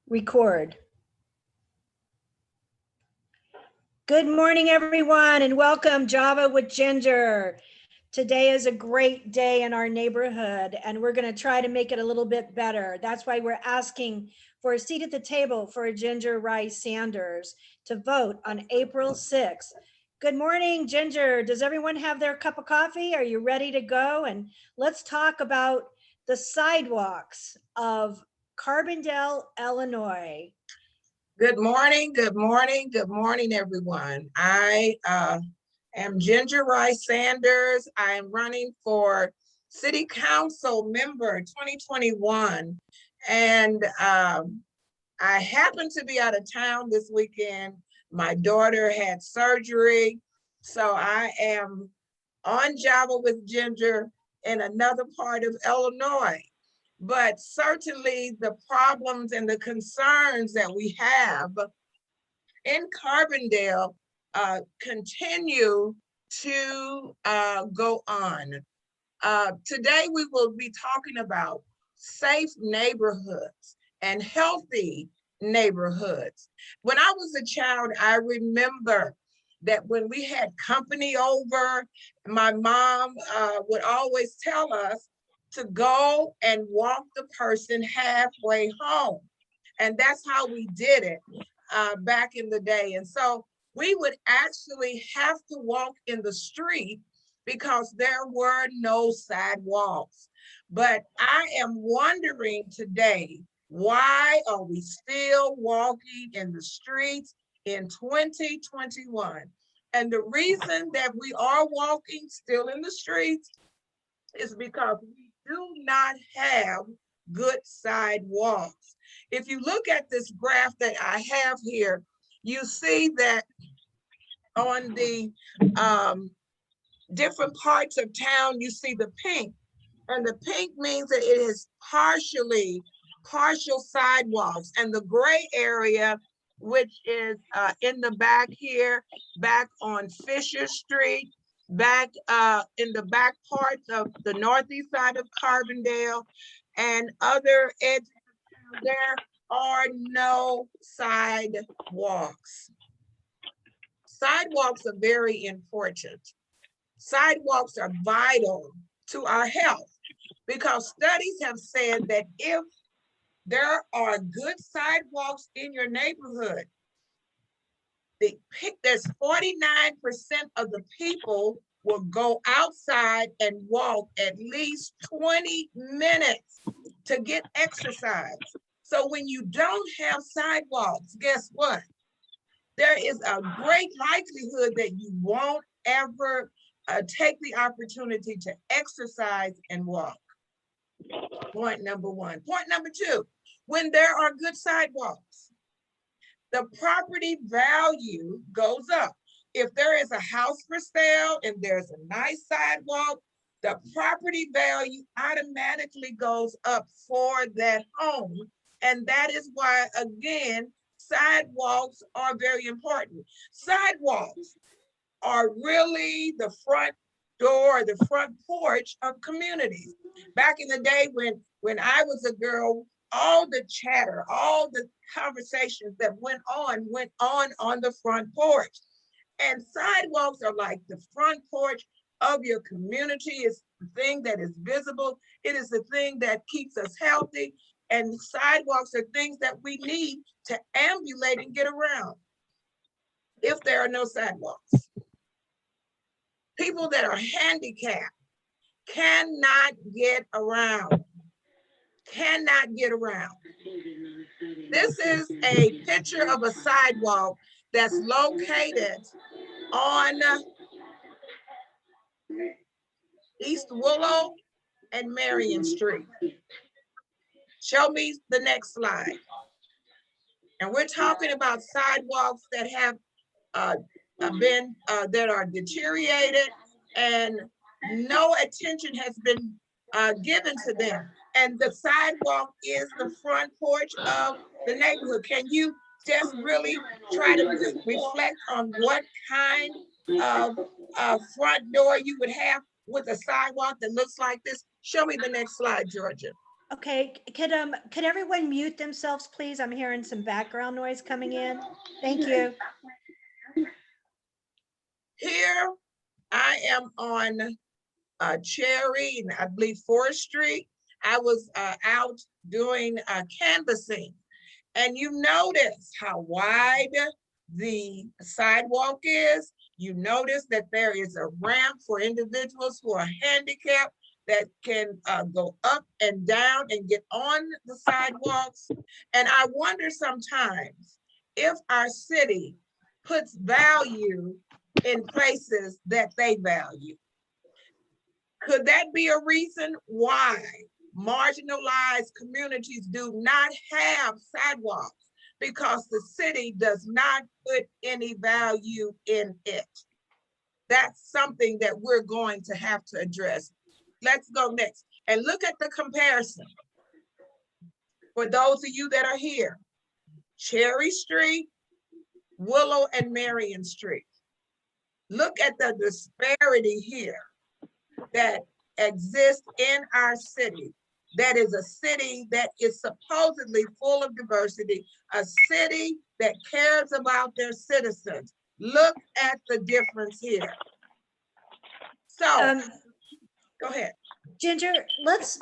Record. Good morning, everyone, and welcome Java with Ginger. Today is a great day in our neighborhood, and we're going to try to make it a little bit better. That's why we're asking for a seat at the table for Ginger Rice Sanders to vote on April 6th. Good morning, Ginger. Does everyone have their cup of coffee? Are you ready to go? And let's talk about the sidewalks of Carbondale, Illinois. Good morning, good morning, good morning, everyone. I am Ginger Rice Sanders. I am running for City Council member 2021. And I happened to be out of town this weekend. My daughter had surgery. So I am on Java with Ginger in another part of Illinois. But certainly the problems and the concerns that we have in Carbondale continue to go on. Today we will be talking about safe neighborhoods and healthy neighborhoods. When I was a child, I remember that when we had company over, my mom would always tell us to go and walk the person halfway home. And that's how we did it back in the day. And so we would actually have to walk in the street because there were no sidewalks. But I am wondering today, why are we still walking in the streets in 2021? And the reason that we are walking still in the streets is because we do not have good sidewalks. If you look at this graph that I have here, you see that on the different parts of town, you see the pink. And the pink means that it is partial sidewalks. And the gray area, which is in the back here, back on Fisher Street, back in the back parts of the northeast side of Carbondale and other edges of town, there are no sidewalks. Sidewalks are very important. Sidewalks are vital to our health because studies have said that if there are good sidewalks in your neighborhood, there's 49% of the people will go outside and walk at least 20 minutes to get exercise. So when you don't have sidewalks, guess what? There is a great likelihood that you won't ever take the opportunity to exercise and walk. Point number one. Point number two, when there are good sidewalks, the property value goes up. If there is a house for sale and there's a nice sidewalk, the property value automatically goes up for that home. And that is why, again, sidewalks are very important. Sidewalks are really the front door, the front porch of communities. Back in the day when I was a girl, all the chatter, all the conversations that went on the front porch. And sidewalks are like the front porch of your community. It's the thing that is visible. It is the thing that keeps us healthy. And sidewalks are things that we need to ambulate and get around. If there are no sidewalks, people that are handicapped cannot get around. Cannot get around. This is a picture of a sidewalk that's located on East Willow and Marion Street. Show me the next slide. And we're talking about sidewalks that have that are deteriorated and no attention has been given to them. And the sidewalk is the front porch of the neighborhood. Can you just really try to reflect on what kind of front door you would have with a sidewalk that looks like this? Show me the next slide, Georgia. Okay, could everyone mute themselves, please? I'm hearing some background noise coming in. Thank you. Here I am on Cherry and I believe 4th Street. I was out doing canvassing, and you notice how wide the sidewalk is. You notice that there is a ramp for individuals who are handicapped that can go up and down and get on the sidewalks. And I wonder sometimes if our city puts value in places that they value. Could that be a reason why marginalized communities do not have sidewalks? Because the city does not put any value in it. That's something that we're going to have to address. Let's go next and look at the comparison. For those of you that are here, Cherry Street, Willow and Marion Street. Look at the disparity here that exists in our city. That is a city that is supposedly full of diversity, a city that cares about their citizens. Look at the difference here. So, go ahead. Ginger, this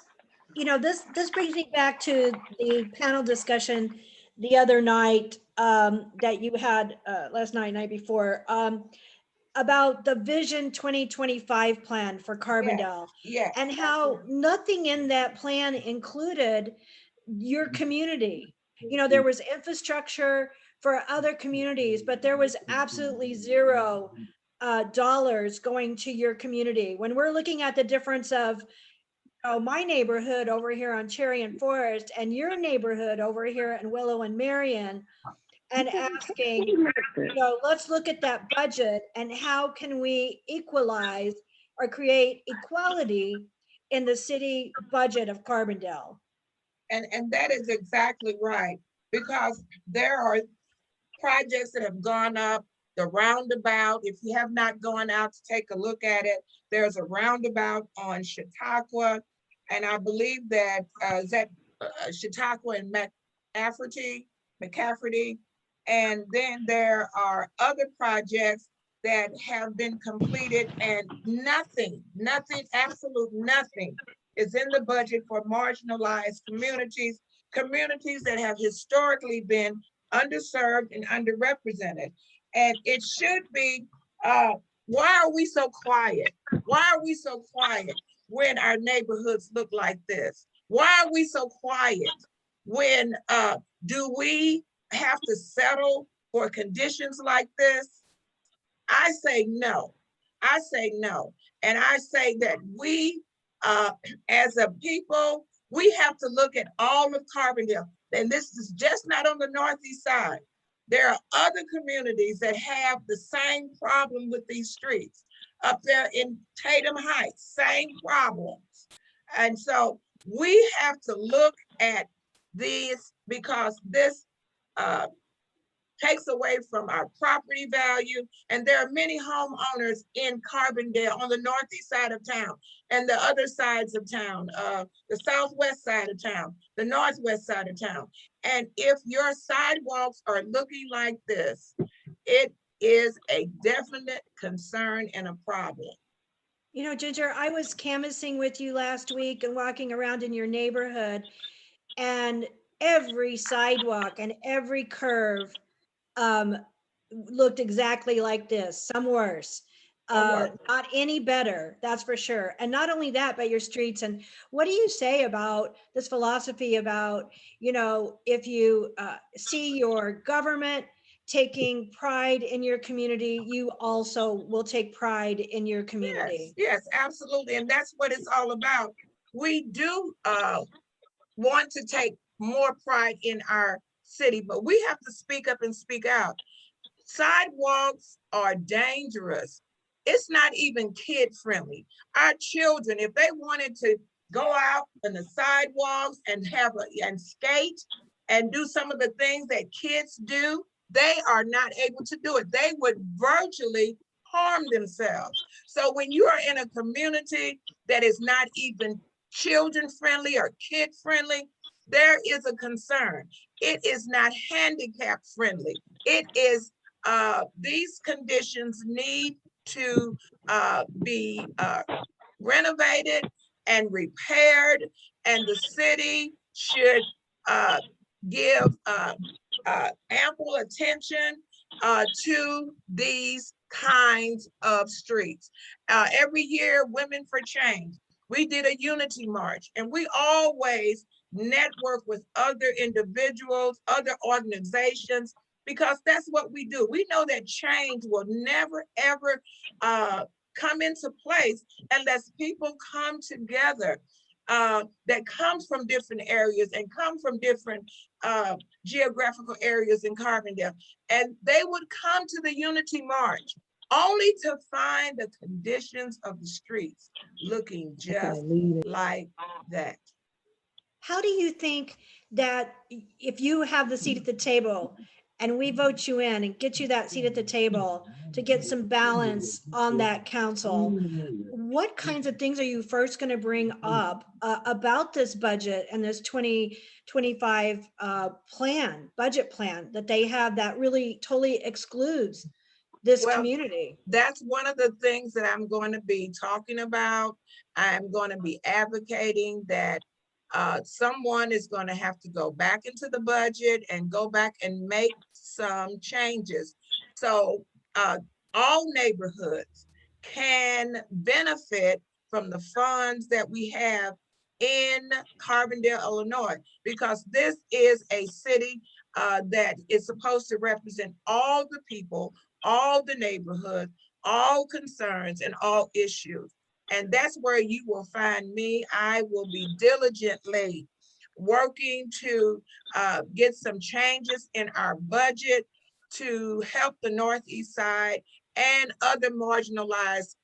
brings me back to the panel discussion the other night that you had last night before, about the Vision 2025 plan for Carbondale. Yes. And how nothing in that plan included your community. There was infrastructure for other communities, but there was absolutely zero dollars going to your community. When we're looking at the difference of my neighborhood over here on Cherry and Forest and your neighborhood over here in Willow and Marion, and asking, let's look at that budget and how can we equalize or create equality in the city budget of Carbondale. And that is exactly right, because there are projects that have gone up. The roundabout, if you have not gone out to take a look at it, there's a roundabout on Chautauqua, and I believe that is that Chautauqua and McCafferty, and then there are other projects that have been completed, and nothing, absolute nothing is in the budget for marginalized communities, communities that have historically been underserved and underrepresented. And it should be, why are we so quiet? Why are we so quiet when our neighborhoods look like this? Why are we so quiet when, do we have to settle for conditions like this? I say no. I say no. And I say that we, as a people, we have to look at all of Carbondale. And this is just not on the Northeast side. There are other communities that have the same problem with these streets. Up there in Tatum Heights, same problems. And so we have to look at these, because this takes away from our property value. And there are many homeowners in Carbondale on the northeast side of town and the other sides of town, the southwest side of town, the northwest side of town. And if your sidewalks are looking like this, it is a definite concern and a problem. Ginger, I was canvassing with you last week and walking around in your neighborhood, and every sidewalk and every curve looked exactly like this, some worse, not any better, that's for sure. And not only that, but your streets. And what do you say about this philosophy about, if you see your government taking pride in your community, you also will take pride in your community? Yes, absolutely. And that's what it's all about. We do want to take more pride in our city, but we have to speak up and speak out. Sidewalks are dangerous. It's not even kid friendly. Our children, if they wanted to go out on the sidewalks and and skate and do some of the things that kids do, they are not able to do it. They would virtually harm themselves. So when you are in a community that is not even children friendly or kid friendly, there is a concern. It is not handicap friendly. It is, these conditions need to be renovated and repaired, and the city should give ample attention to these kinds of streets. Every year, Women for Change, we did a unity march, and we always network with other individuals, other organizations, because that's what we do. We know that change will never, ever come into place unless people come together, that comes from different areas and come from different geographical areas in Carbondale. And they would come to the Unity March only to find the conditions of the streets looking just like that. How do you think that if you have the seat at the table and we vote you in and get you that seat at the table to get some balance on that council, what kinds of things are you first going to bring up about this budget and this 2025 budget plan that they have that really totally excludes this Well, community? that's one of the things that I'm going to be talking about. I'm going to be advocating that someone is going to have to go back into the budget and go back and make some changes. So all neighborhoods can benefit from the funds that we have in Carbondale, Illinois, because this is a city that is supposed to represent all the people, all the neighborhoods, all concerns, and all issues. And that's where you will find me. I will be diligently working to get some changes in our budget to help the Northeast Side and other marginalized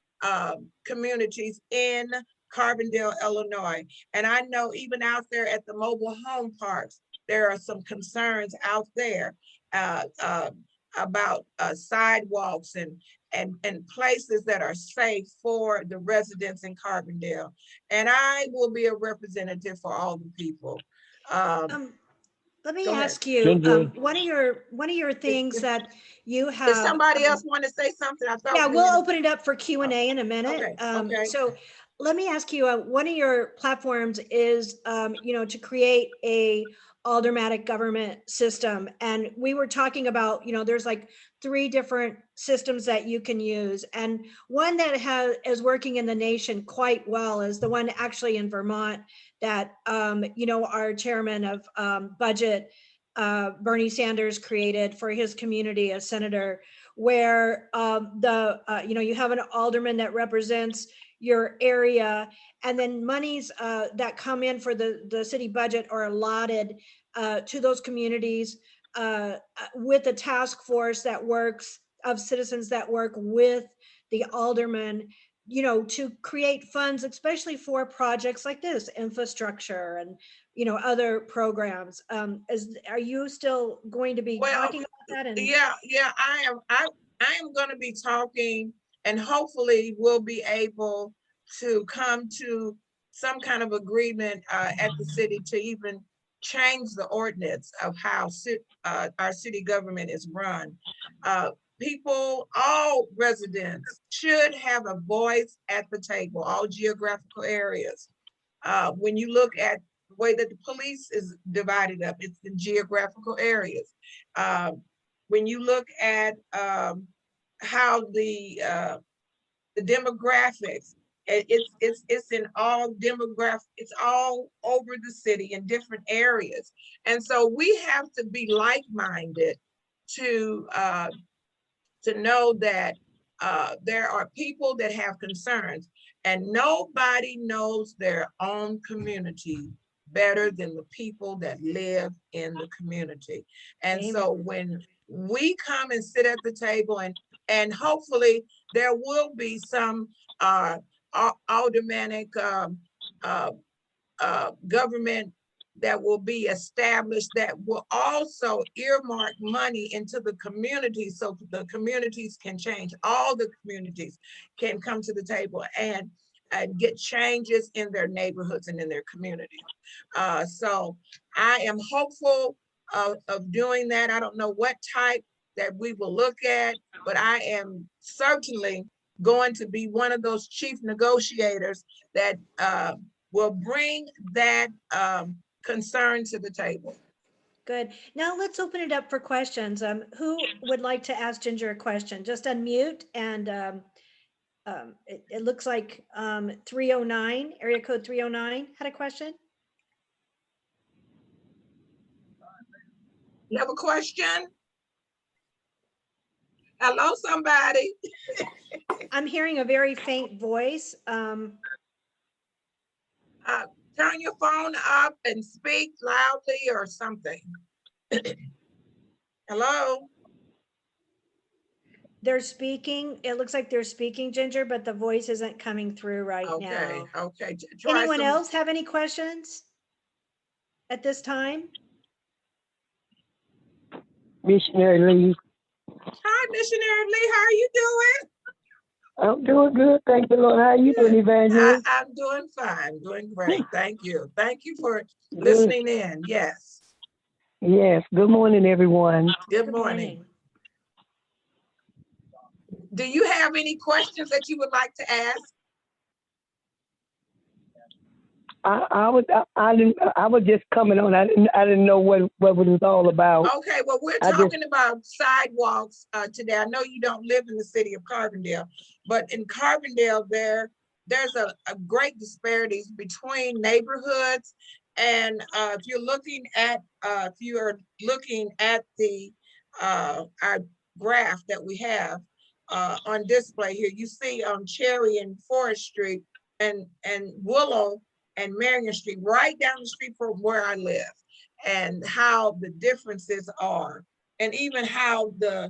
communities in Carbondale, Illinois. And I know even out there at the mobile home parks, there are some concerns out there about sidewalks and places that are safe for the residents in Carbondale. And I will be a representative for all the people. Let me Go ahead. ask you, one of your things that you Does have. somebody else want to say something? I thought Yeah, we we'll were. open it up for Q and A in a minute. Okay. So let me ask you, one of your platforms is, to create a aldermanic government system. And we were talking about, there's like 3 different systems that you can use. And one that is working in the nation quite well is the one actually in Vermont that, our chairman of budget, Bernie Sanders, created for his community as senator, where you have an alderman that represents your area, and then monies that come in for the city budget are allotted to those communities with a task force that works of citizens that work with the alderman, to create funds, especially for projects like this, infrastructure and other programs. Are you still going to be talking about that? And yeah, I am. I am going to be talking, and hopefully we'll be able to come to some kind of agreement at the city to even change the ordinance of how our city government is run. People, all residents should have a voice at the table, all geographical areas. When you look at the way that the police is divided up, it's in geographical areas. When you look at how the demographics, it's in all demographics, it's all over the city in different areas. And so we have to be like-minded to know that there are people that have concerns, and nobody knows their own community better than the people that live in the community. And Amen. so when we come and sit at the table, and hopefully there will be some aldermanic government that will be established that will also earmark money into the community so the communities can change. All the communities can come to the table. And get changes in their neighborhoods and in their communities. So I am hopeful of doing that. I don't know what type that we will look at, but I am certainly going to be one of those chief negotiators that will bring that concern to the table. Good. Now let's open it up for questions. Who would like to ask Ginger a question? Just unmute and it looks like 309, area code 309 had a question. You have a question? Hello, somebody. I'm hearing a very faint voice. Turn your phone up and speak loudly or something. Hello? They're speaking. It looks like they're speaking, Ginger, but the voice isn't coming through right now. Okay. Anyone else have any questions at this time? Missionary Lee. Hi, Missionary Lee. How are you doing? I'm doing good. Thank you, Lord. How are you doing, Evangelist? I'm doing fine. Doing great. Thank you. Thank you for listening in. Yes. Yes. Good morning, everyone. Good morning. Do you have any questions that you would like to ask? I was just coming on. I didn't know what it was all about. Okay, well, we're talking about sidewalks today. I know you don't live in the city of Carbondale, but in Carbondale, there's a great disparities between neighborhoods. And if you're looking at the our graph that we have on display here, you see on Cherry and Forest Street and Willow and Marion Street, right down the street from where I live, and how the differences are, and even how the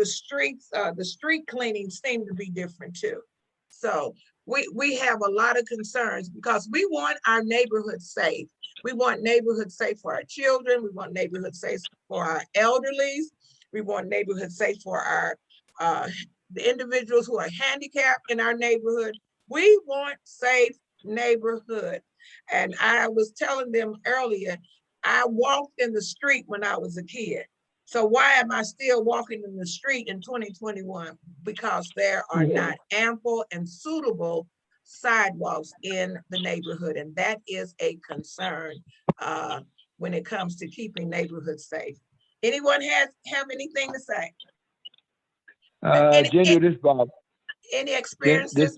streets, the street cleaning seem to be different too. So we have a lot of concerns because we want our neighborhood safe. We want neighborhood safe for our children. We want neighborhood safe for our elderlies. We want neighborhood safe for our the individuals who are handicapped in our neighborhood. We want safe neighborhood. And I was telling them earlier, I walked in the street when I was a kid. So why am I still walking in the street in 2021? Because there are not ample and suitable sidewalks in the neighborhood. And that is a concern when it comes to keeping neighborhoods safe. Anyone have anything to say? Ginger, this Bob. Any experiences?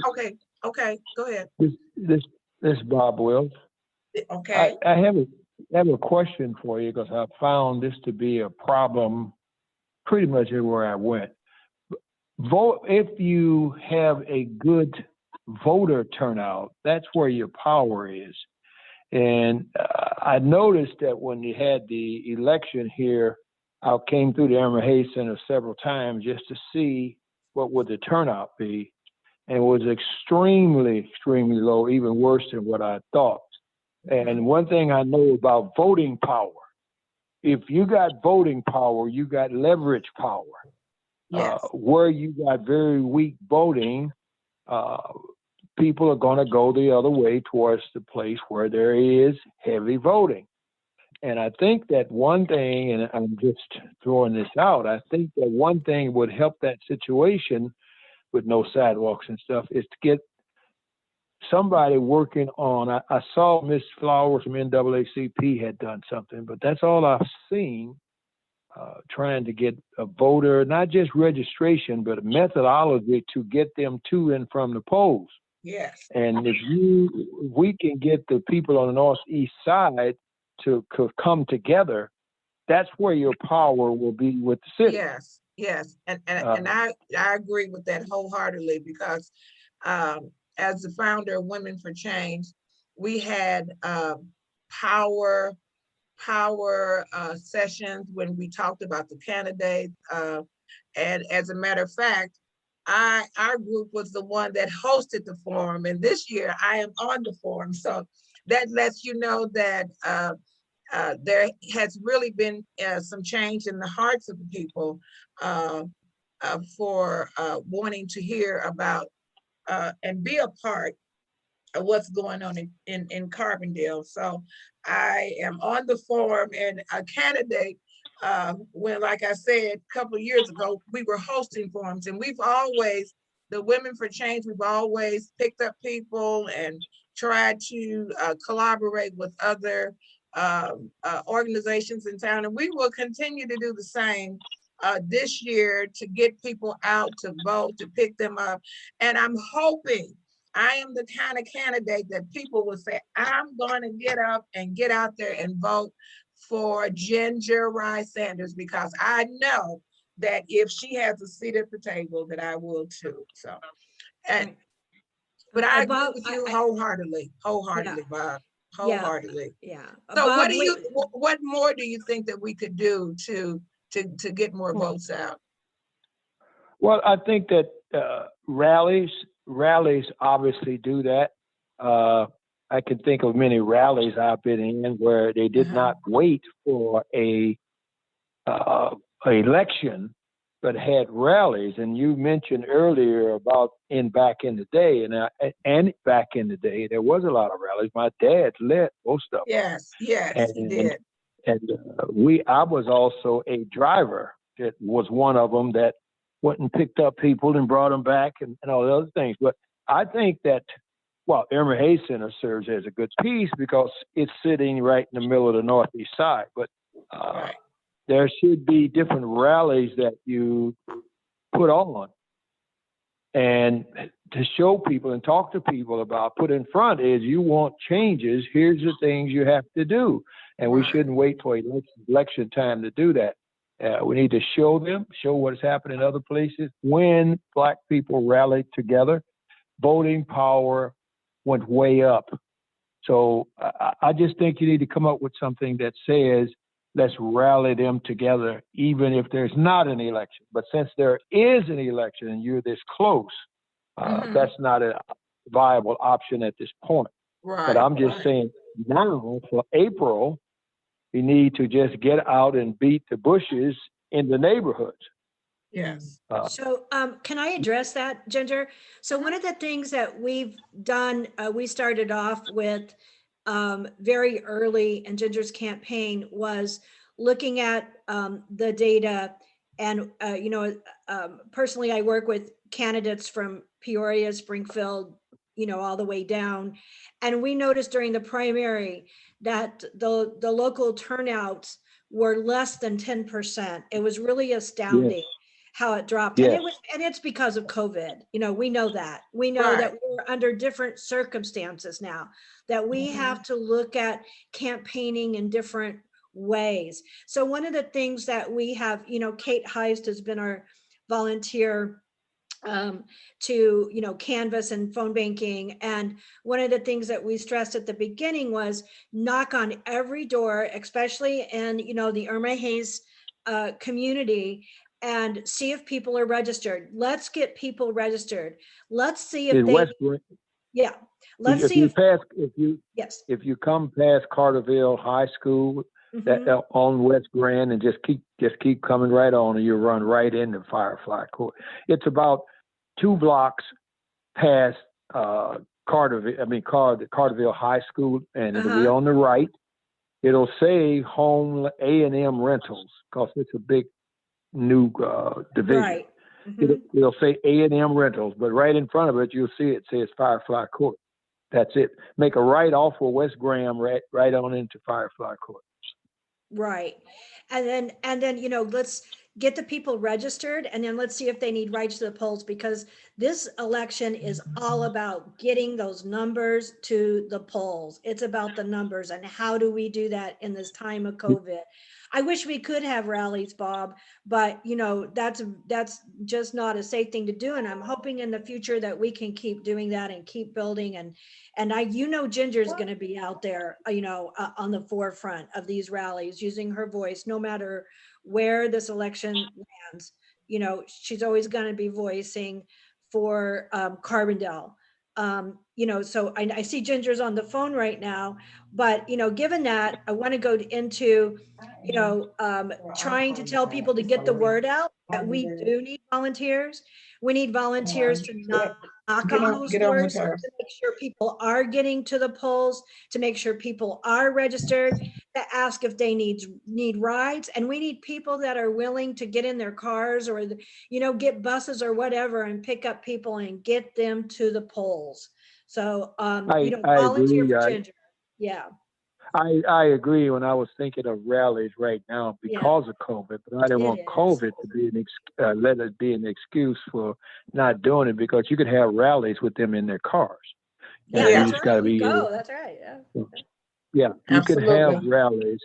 Okay, go ahead. This Bob Wells. Okay. I have a question for you because I found this to be a problem pretty much everywhere I went. Vote if you have a good voter turnout. That's where your power is. And I noticed that when you had the election here, I came through the Emory Hayes Center several times just to see what would the turnout be. And it was extremely, extremely low, even worse than what I thought. And one thing I know about voting power, if you got voting power, you got leverage power. Yes. Where you got very weak voting, people are going to go the other way towards the place where there is heavy voting. And I think that one thing, and I'm just throwing this out, I think that one thing would help that situation with no sidewalks and stuff is to get somebody working on, I saw Miss Flowers from NAACP had done something, but that's all I've seen, trying to get a voter, not just registration, but a methodology to get them to and from the polls. Yes. And if we can get the people on the northeast side to come together, that's where your power will be with the city. Yes. And I agree with that wholeheartedly because as the founder of Women for Change, we had power sessions when we talked about the candidates. And as a matter of fact, our group was the one that hosted the forum. And this year I am on the forum. So that lets you know that there has really been some change in the hearts of the people for wanting to hear about and be a part what's going on in Carbondale. So I am on the forum and a candidate, when, like I said, a couple of years ago, we were hosting forums, and we've always, the Women for Change, we've always picked up people and tried to collaborate with other organizations in town. And we will continue to do the same this year to get people out to vote, to pick them up. And I'm hoping I am the kind of candidate that people will say, I'm going to get up and get out there and vote for Ginger Rice Sanders, because I know that if she has a seat at the table, that I will too. So, and but I agree Bob, with you wholeheartedly, Yeah. Bob, wholeheartedly. Yeah. So Bob, what more do you think that we could do to get more votes out? Well, I think that rallies obviously do that. I can think of many rallies I've been in where they did not wait for a election, but had rallies. And you mentioned earlier about back in the day, and back in the day there was a lot of rallies. My dad led most of them. Yes, he did. And I was also a driver that was one of them that went and picked up people and brought them back and all the other things. But I think that, well, Irma Hayes Center serves as a good piece because it's sitting right in the middle of the Northeast side. But there should be different rallies that you put on and to show people and talk to people about, put in front is, you want changes, here's the things you have to do. And we shouldn't wait for election time to do that. We need to show what has happened in other places. When Black people rallied together, voting power went way up. So I just think you need to come up with something that says, let's rally them together, even if there's not an election. But since there is an election and you're this close, that's not a viable option at this point. But I'm just saying now for April, we need to just get out and beat the bushes in the neighborhoods. Yes. So can I address that, Ginger? So one of the things that we've done, we started off with very early in Ginger's campaign was looking at the data. And, personally, I work with candidates from Peoria, Springfield, all the way down. And we noticed during the primary that the local turnouts were less than 10%. It was really astounding how it dropped. And it's because of COVID. We know that. We know that we're under different circumstances now, that we have to look at campaigning in different ways. So one of the things that we have, Kate Heist has been our volunteer to canvas and phone banking, and one of the things that we stressed at the beginning was knock on every door, especially in the Irma Hayes community, and see if people are registered. Let's get people registered. Let's see if let's see if you come past Carterville High School that on West Grand and just keep coming right on, and you run right into Firefly Court. It's about 2 blocks past Carterville High School, and it'll be on the right. It'll say Home A&M Rentals because it's a big new division. Right. It'll say A&M Rentals, but right in front of it, you'll see it says Firefly Court. That's it. Make a right off of West Graham, right on into Firefly Court. Right. And then, let's get the people registered, and then let's see if they need rights to the polls, because this election is all about getting those numbers to the polls. It's about the numbers, and how do we do that in this time of COVID? I wish we could have rallies, Bob, but that's just not a safe thing to do. And I'm hoping in the future that we can keep doing that and keep building. And Ginger's going to be out there, on the forefront of these rallies, using her voice, no matter where this election lands. She's always going to be voicing for Carbondale. So I see Ginger's on the phone right now, but, given that, I want to go into, trying to tell people to get the word out that we do need volunteers. We need volunteers to not knock on those Get on with doors her. to make sure people are getting to the polls, to make sure people are registered, to ask if they need rides. And we need people that are willing to get in their cars or, get buses or whatever and pick up people and get them to the polls. So, I volunteer agree. for Ginger. Yeah. I agree. When I was thinking of rallies right now because of COVID, but I didn't want COVID to be let it be an excuse for not doing it, because you could have rallies with them in their cars. Yeah, Yeah. that's right. You go. That's right. Yeah. Yeah, you could have Absolutely. rallies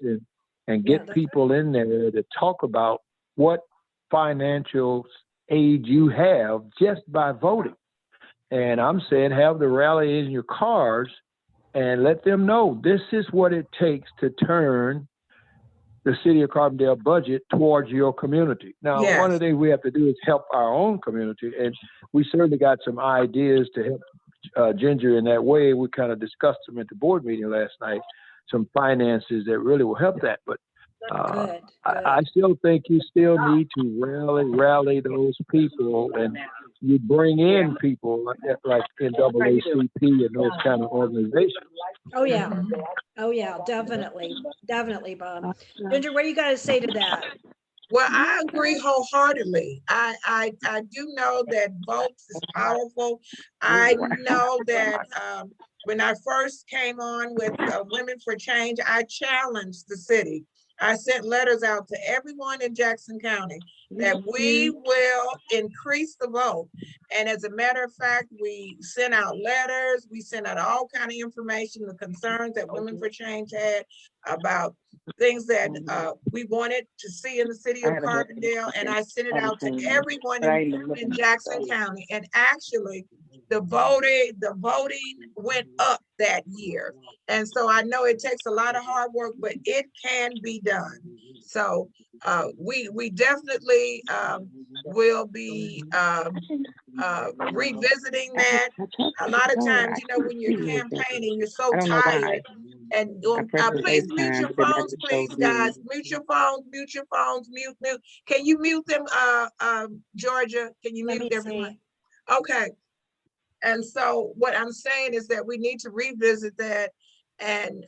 and get that's people in there to talk about what financial aid you have just by voting. And I'm saying have the rally in your cars and let them know this is what it takes to turn the city of Carbondale budget towards your community. Now, Yes. one of the things we have to do is help our own community, and we certainly got some ideas to help Ginger in that way. We kind of discussed them at the board meeting last night, some finances that really will help that. But Good. I still think you still need to rally those people, and you bring in people like NAACP and those kind of organizations. Oh yeah, definitely, Bob. Ginger, what do you got to say to that? Well, I agree wholeheartedly. I do know that votes is powerful. I know that when I first came on with Women for Change, I challenged the city. I sent letters out to everyone in Jackson County that we will increase the vote. And as a matter of fact, we sent out letters, we sent out all kind of information, the concerns that Women for Change had about things that we wanted to see in the city of Carbondale, and I sent it out to everyone in Jackson County. And actually, the voting went up that year. And so I know it takes a lot of hard work, but it can be done. So we definitely will be revisiting that. A lot of times, when you're campaigning, you're so tired. And please mute your phones, please, guys. Mute your phones, mute your phones, mute. Can you mute them, Georgia? Can you mute everyone? Okay. And so what I'm saying is that we need to revisit that and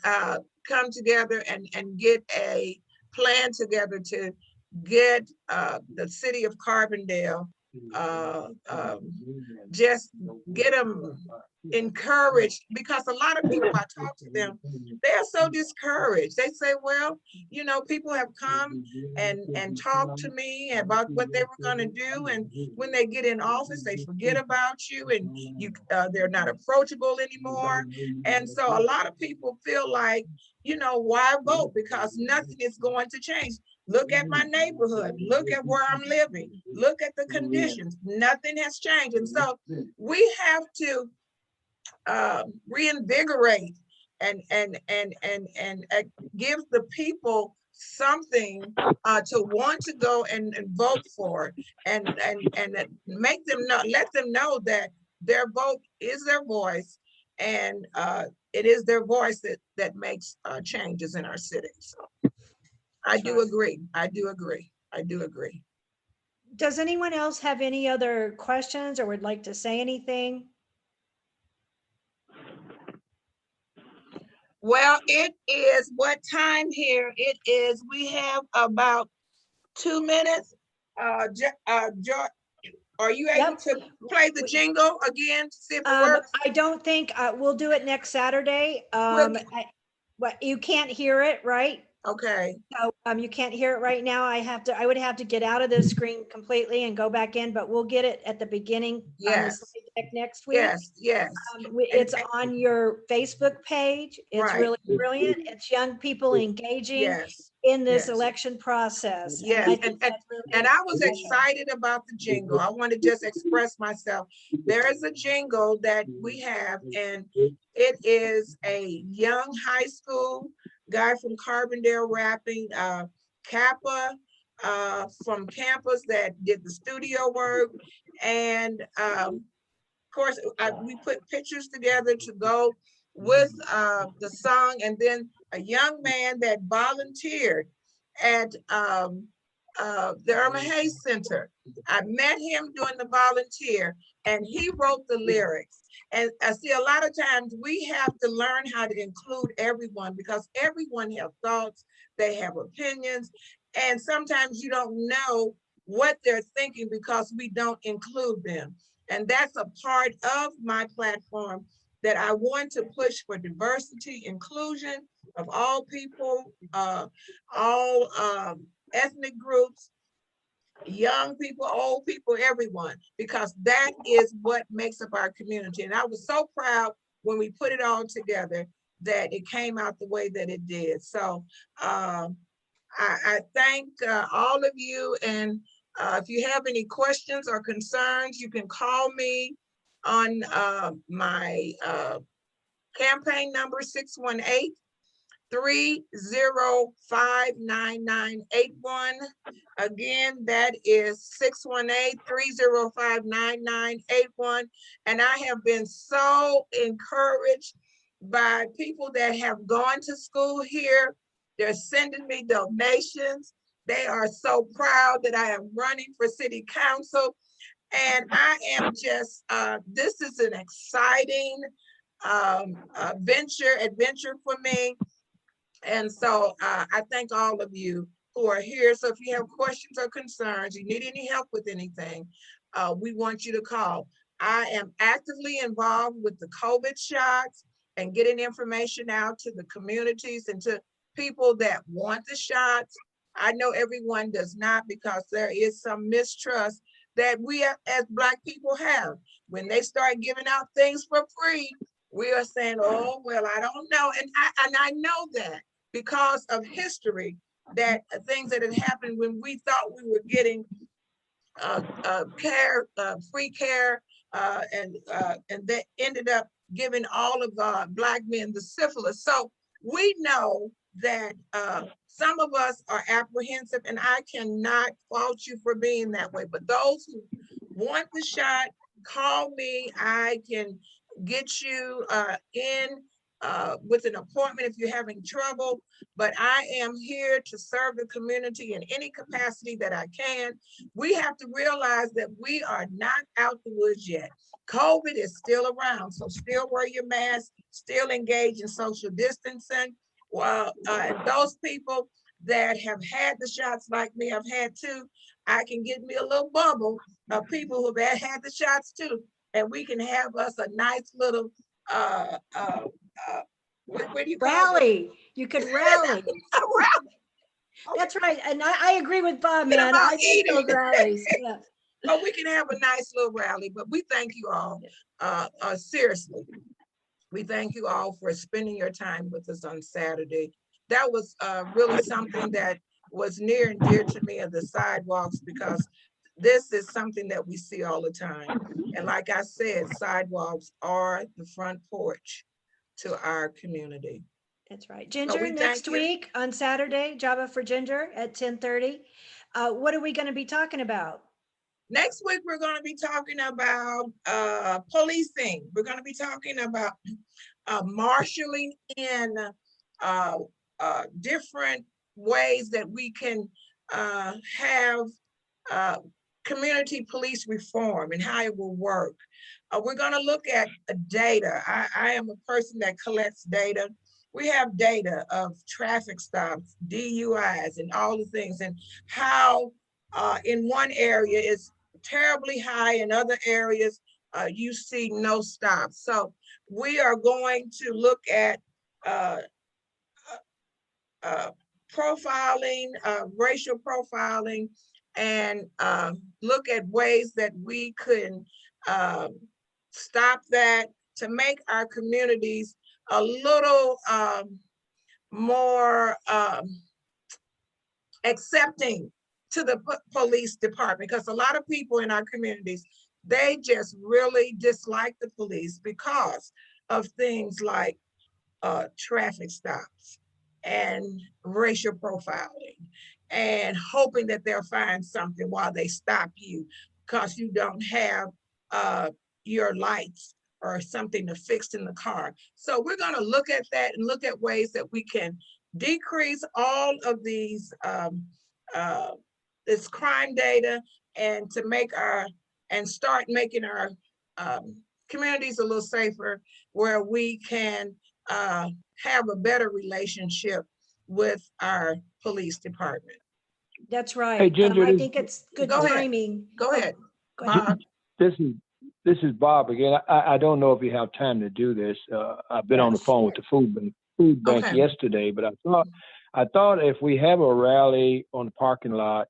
come together and get a plan together to get the city of Carbondale, just get them encouraged, because a lot of people, I talk to them, they're so discouraged. They say, well, people have come and talked to me about what they were going to do, and when they get in office, they forget about you, and they're not approachable anymore. And so a lot of people feel like, why vote? Because nothing is going to change. Look at my neighborhood. Look at where I'm living. Look at the conditions. Nothing has changed. And so we have to reinvigorate and give the people something to want to go and vote for, and make them know, let them know that their vote is their voice, and it is their voice that makes changes in our city. So I do agree. I do agree. I do agree. Does anyone else have any other questions or would like to say anything? Well, it is what time here? It is, we have about 2 minutes. George, are you able to play the jingle again to see if it works? I don't think we'll do it next Saturday. You can't hear it, right? Okay. So you can't hear it right now. I would have to get out of this screen completely and go back in, but we'll get it at the beginning. Yes. Next week. Yes. It's on your Facebook page. It's really brilliant. It's young people engaging in this election process. Yes, and I was excited about the jingle. I want to just express myself. There is a jingle that we have, and it is a young high school guy from Carbondale rapping, Kappa from campus that did the studio work, and of course we put pictures together to go with the song, and then a young man that volunteered at the Irma Hayes Center. I met him doing the volunteer, and he wrote the lyrics. And I see a lot of times we have to learn how to include everyone, because everyone has thoughts, they have opinions, and sometimes you don't know what they're thinking because we don't include them. And that's a part of my platform, that I want to push for diversity, inclusion of all people, all ethnic groups, young people, old people, everyone, because that is what makes up our community. And I was so proud when we put it all together that it came out the way that it did. So I thank all of you. And if you have any questions or concerns, you can call me on my campaign number, 618-305-9981. Again, that is 618-305-9981. And I have been so encouraged by people that have gone to school here. They're sending me donations. They are so proud that I am running for city council. And I am just, this is an exciting adventure for me. And so I thank all of you who are here. So if you have questions or concerns, you need any help with anything, we want you to call. I am actively involved with the COVID shots and getting information out to the communities and to people that want the shots. I know everyone does not, because there is some mistrust that we as Black people have. When they start giving out things for free, we are saying, oh, well, I don't know. And I know that because of history, that things that had happened when we thought we were getting free care, and that ended up giving all of Black men the syphilis. So we know that some of us are apprehensive, and I cannot fault you for being that way. But those who want the shot, call me. I can get you in with an appointment if you're having trouble. But I am here to serve the community in any capacity that I can. We have to realize that we are not out the woods yet. COVID is still around, so still wear your mask, still engage in social distancing. Well, those people that have had the shots like me, I've had two, I can get me a little bubble of people who have had the shots too. And we can have us a nice little, what do you call Rally. You could rally. That's right. And I agree with Bob, man. I think those rallies. Yeah. Oh, we can have a nice little rally, but we thank you all. Seriously, we thank you all for spending your time with us on Saturday. That was really something that was near and dear to me, of the sidewalks, because this is something that we see all the time. And like I said, sidewalks are the front porch to our community. That's right. Ginger, next week on Saturday, Java for Ginger at 10:30. What are we going to be talking about? Next week, we're going to be talking about policing. We're going to be talking about marshaling in different ways that we can have community police reform and how it will work. We're going to look at data. I am a person that collects data. We have data of traffic stops, DUIs, and all the things, and how in one area is terribly high, in other areas you see no stops. So we are going to look at profiling, racial profiling, and look at ways that we could stop that, to make our communities a little more accepting to the police department, because a lot of people in our communities, they just really dislike the police because of things like traffic stops and racial profiling, and hoping that they'll find something while they stop you because you don't have your lights or something to fix in the car. So we're going to look at that and look at ways that we can decrease all of these this crime data and to start making our communities a little safer, where we can have a better relationship with our police department. That's right. Hey, Ginger, I think it's good Go ahead. timing. Go ahead, Go ahead. Bob. This is Bob again. I don't know if you have time to do this. I've been on the Yes. phone with the food bank Okay. yesterday, but I thought if we have a rally on the parking lot,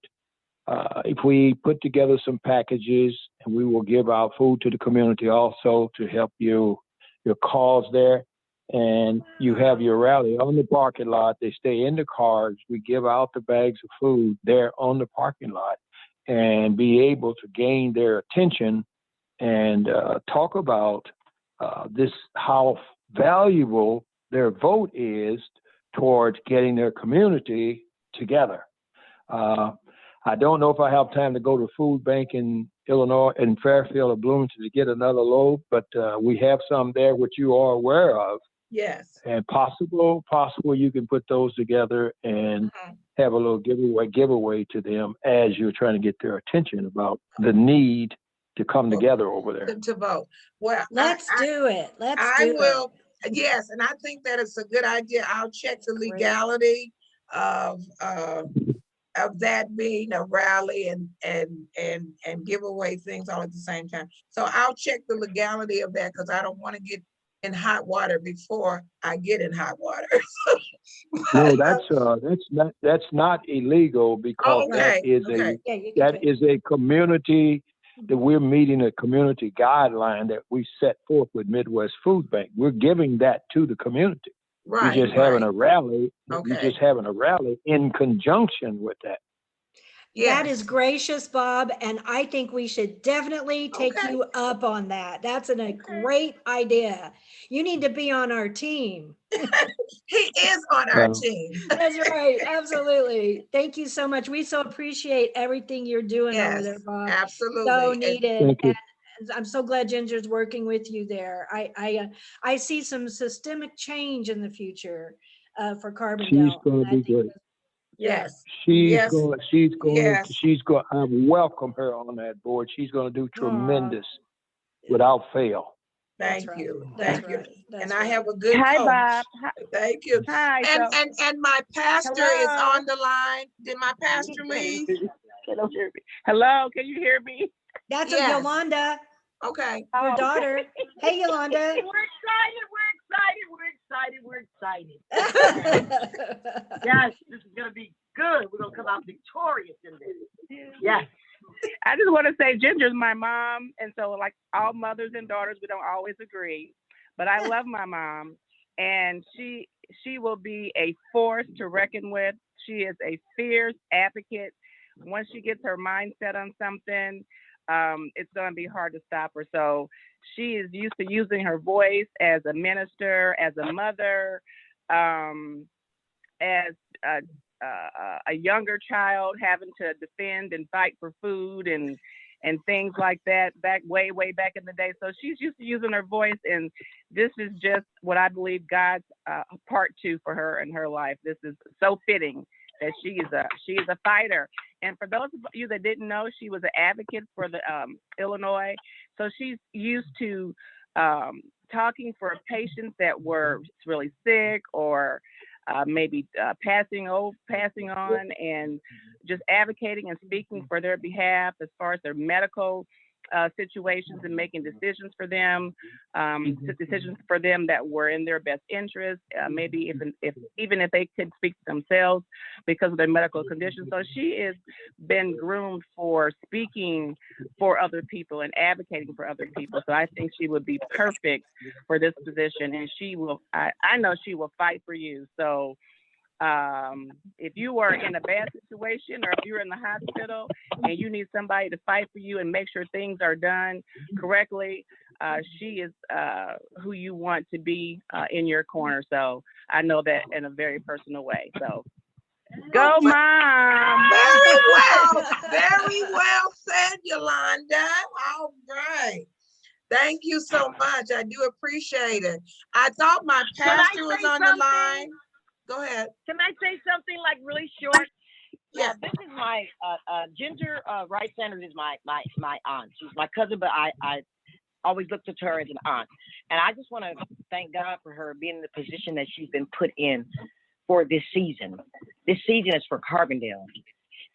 if we put together some packages and we will give out food to the community also to help your cause there, and you have your rally on the parking lot, they stay in the cars, we give out the bags of food there on the parking lot and be able to gain their attention and talk about this, how valuable their vote is towards getting their community together. I don't know if I have time to go to food bank in Illinois, in Fairfield or Bloomington to get another load, but we have some there which you are aware of. Yes. And possible you can put those together and have a little giveaway to them as you're trying to get their attention about the need to come together over there. To vote. Well, Let's do it. I will. Yes, and I think that it's a good idea. I'll check the legality of that being a rally and give away things all at the same time. So I'll check the legality of that, because I don't want to get in hot water before I get in hot water. No, that's not illegal, because Okay, that is a community, that we're meeting a community guideline that we set forth with Midwest Food Bank. We're giving that to the community. Right. You're just having a rally. Okay. You're just having a rally in conjunction with that. That is gracious, Bob, and I think we should definitely take you up on that. That's a great idea. You need to be on our team. He is on our team. That's right. Absolutely. Thank you so much. We so appreciate everything you're doing over there, Bob. Absolutely. So needed. And I'm so glad Ginger's working with you there. I see some systemic change in the future for Carbondale. She's going to be great. Yes. She's going. I welcome her on that board. She's going to do tremendous without fail. Thank you. And I right. have a good Hi, coach. Bob. Thank you. Hi. And my pastor is on the line. Did my pastor leave? Hello, can you hear me? That's Yolanda. Okay. Your daughter. Hey, Yolanda. We're excited. Yes, this is going to be good. We're going to come out victorious in this. Yes. I just want to say Ginger's my mom. And so, like all mothers and daughters, we don't always agree. But I love my mom. And she will be a force to reckon with. She is a fierce advocate. Once she gets her mindset on something, it's going to be hard to stop her. So she is used to using her voice as a minister, as a mother, as a younger child, having to defend and fight for food and things like that way back in the day. So she's used to using her voice, and this is just what I believe God's part 2 for her in her life. This is so fitting that she is a fighter. And for those of you that didn't know, she was an advocate for the Illinois. So she's used to talking for patients that were really sick or maybe passing on, and just advocating and speaking for their behalf as far as their medical situations and making decisions for them that were in their best interest, maybe even if they could speak to themselves because of their medical conditions. So she has been groomed for speaking for other people and advocating for other people. So I think she would be perfect for this position, and I know she will fight for you. So if you are in a bad situation, or if you're in the hospital and you need somebody to fight for you and make sure things are done correctly, she is who you want to be in your corner. So I know that in a very personal way. So go, Mom. Very well said, Yolanda. All right. Thank you so much. I do appreciate it. I thought my pastor was on the line. Go ahead. Can I say something like really short? Yeah. This is my Ginger Rice Sanders is my aunt. She's my cousin, but I always looked to her as an aunt. And I just want to thank God for her being in the position that she's been put in for this season. This season is for Carbondale.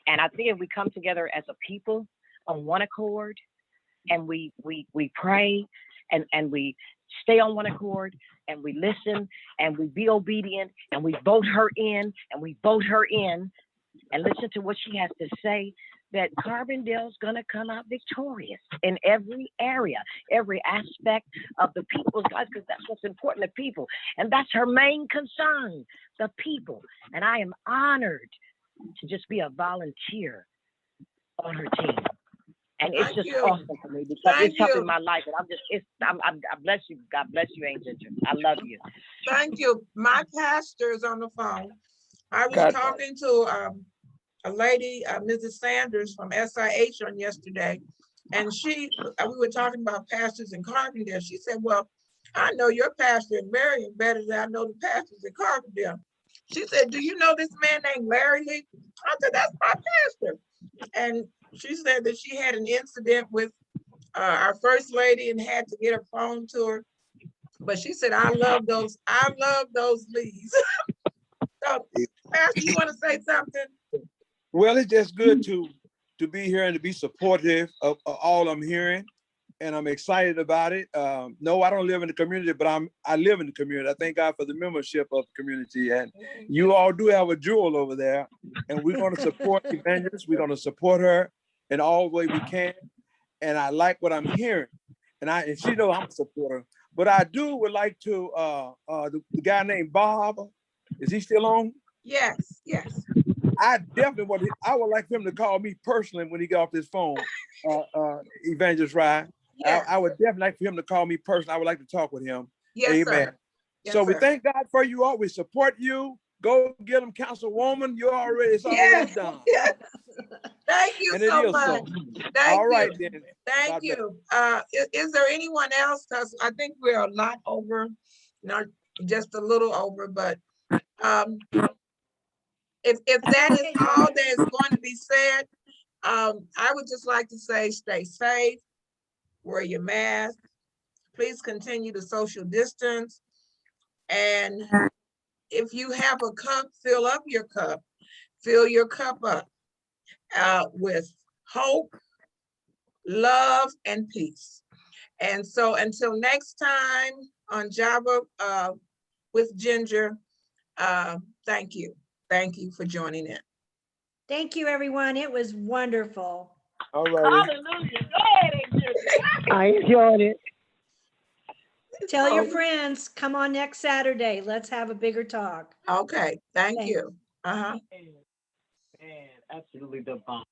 And I think if we come together as a people on one accord and we pray and we stay on one accord and we listen and we be obedient and we vote her in and listen to what she has to say, that Carbondale's gonna come out victorious in every area, every aspect of the people's lives, because that's what's important to people. And that's her main concern, the people. And I am honored to just be a volunteer on her team. And it's just awesome for me because it's helping my life. And I bless you. God bless you, Aunt Ginger. I love you. Thank you. My pastor is on the phone. I was talking to a lady, Mrs. Sanders from SIH on yesterday, and we were talking about pastors in Carbondale. She said, well, I know your pastor in Marion better than I know the pastors in Carbondale. She said, do you know this man named Larry Lee? I said, that's my pastor. And she said that she had an incident with our first lady and had to get her phone to her. But she said, I love those Lees. So, Pastor, you want to say something? Well, it's just good to be here and to be supportive of all I'm hearing, and I'm excited about it. No, I don't live in the community, but I live in the community. I thank God for the membership of the community, and you all do have a jewel over there, and we're going to support Evangelist. We're going to support her in all way we can, and I like what I'm hearing, and she knows I'm a supporter. But I would like to the guy named Bob. Is he still on? Yes. I would like him to call me personally when he get off this phone, Evangelist Ryan. Yes. I would definitely like for him to call me personally. I would like to talk with him. Yes, amen. Sir. Yes, so we sir. thank God for you all. We support you. Go get him, Councilwoman. It's already done. Yes. Thank you and so it is much. So. Thank all you. right, then. Thank God you. Is there anyone else? Because I think we're a lot over, not just a little over, but if that is all that is going to be said, I would just like to say, stay safe, wear your mask, please continue to social distance. And if you have a cup, fill up your cup, fill your cup up with hope, love, and peace. And so until next time on Java with Ginger, thank you. Thank you for joining in. Thank you, everyone. It was wonderful. All right. Hallelujah. Go ahead, Aunt Ginger. I enjoyed it. Tell your friends, come on next Saturday. Let's have a bigger talk. Okay. Thank you. Man, absolutely the bomb.